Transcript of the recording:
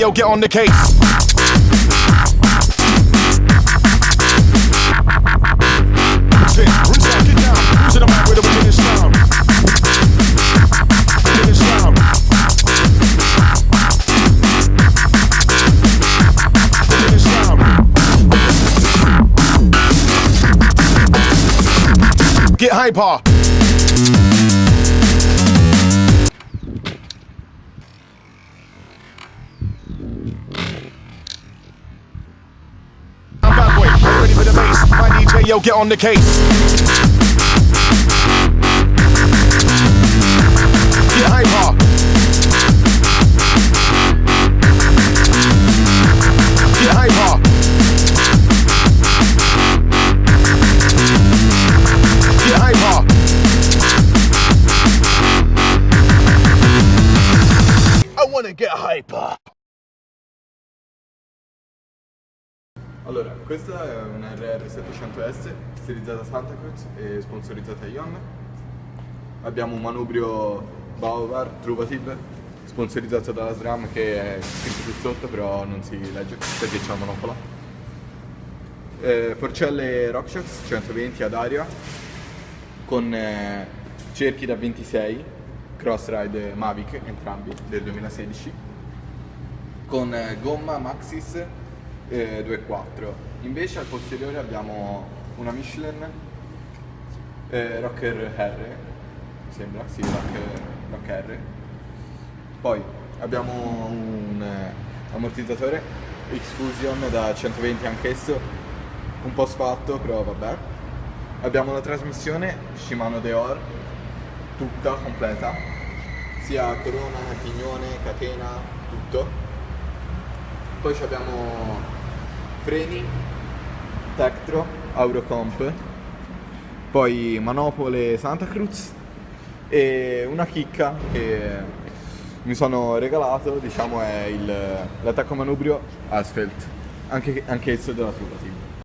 yo, get on the case. Rinse out, get down. Who's in the mic with a beginning sound? Beginning sound. Beginning sound. Get hyper. I'm bad boy, ready for the bass. My DJ, yo, get on the case. Get hyper. Get hyper. Get hyper. I wanna get hyper. Allora, questa è una RR700S stilizzata Santa Cruz e sponsorizzata Ion. Abbiamo un manubrio Baovar Truvative sponsorizzato dalla SRAM, che è scritto qui sotto però non si legge perché c'è la monopola. Forcelle RockShox 120 ad aria con cerchi da 26 Crossride Mavic, entrambi del 2016, con gomma Maxxis 2.4. Invece al posteriore abbiamo una Michelin Rocker R, mi sembra, sì, Rock R. Poi abbiamo un ammortizzatore X-Fusion da 120 anch'esso, un po' sfatto però vabbè. Abbiamo la trasmissione Shimano Deore tutta completa, sia corona, pignone, catena, tutto. Poi abbiamo freni Tektro Eurocomp, poi manopole Santa Cruz e una chicca che mi sono regalato, diciamo, è l'attacco manubrio Asphalt, anche esso della Truvative.